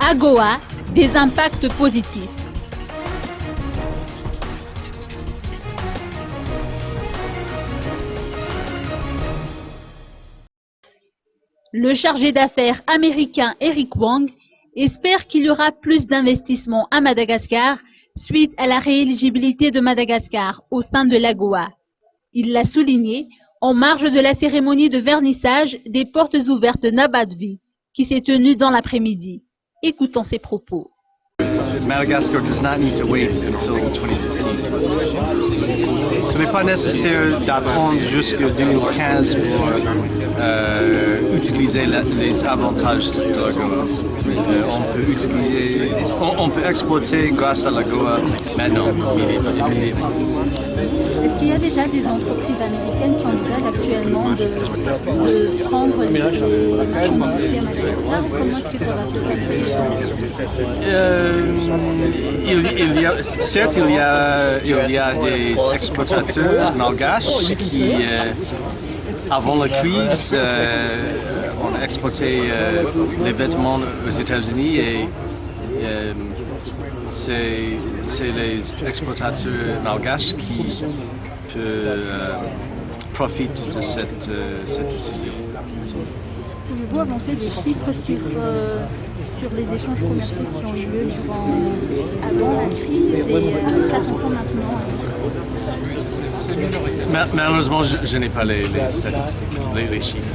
AGOA, des impacts positifs. Le chargé d'affaires américain Eric Wang espère qu'il y aura plus d'investissements à Madagascar suite à la rééligibilité de Madagascar au sein de l'AGOA. Il l'a souligné en marge de la cérémonie de vernissage des portes ouvertes Nabadvi qui s'est tenue dans l'après-midi. Écoutons ses propos. Madagascar does not need to wait until 2015. Ce n'est pas nécessaire d'attendre jusqu'en 2015 pour utiliser les avantages de l'AGOA. On peut exporter grâce à l'AGOA maintenant, immédiatement. Est-ce qu'il y a déjà des entreprises américaines qui envisagent actuellement de prendre les marchandises à Madagascar? Comment est-ce que ça va se passer? Certes, il y a des exportateurs malgaches qui, avant la crise, ont exporté les vêtements aux États-Unis et c'est les exportateurs malgaches qui profitent de cette décision. Pouvez-vous avancer des chiffres sur les échanges commerciaux qui ont eu lieu avant la crise et qu'attend-on maintenant? Malheureusement, je n'ai pas les statistiques, les chiffres.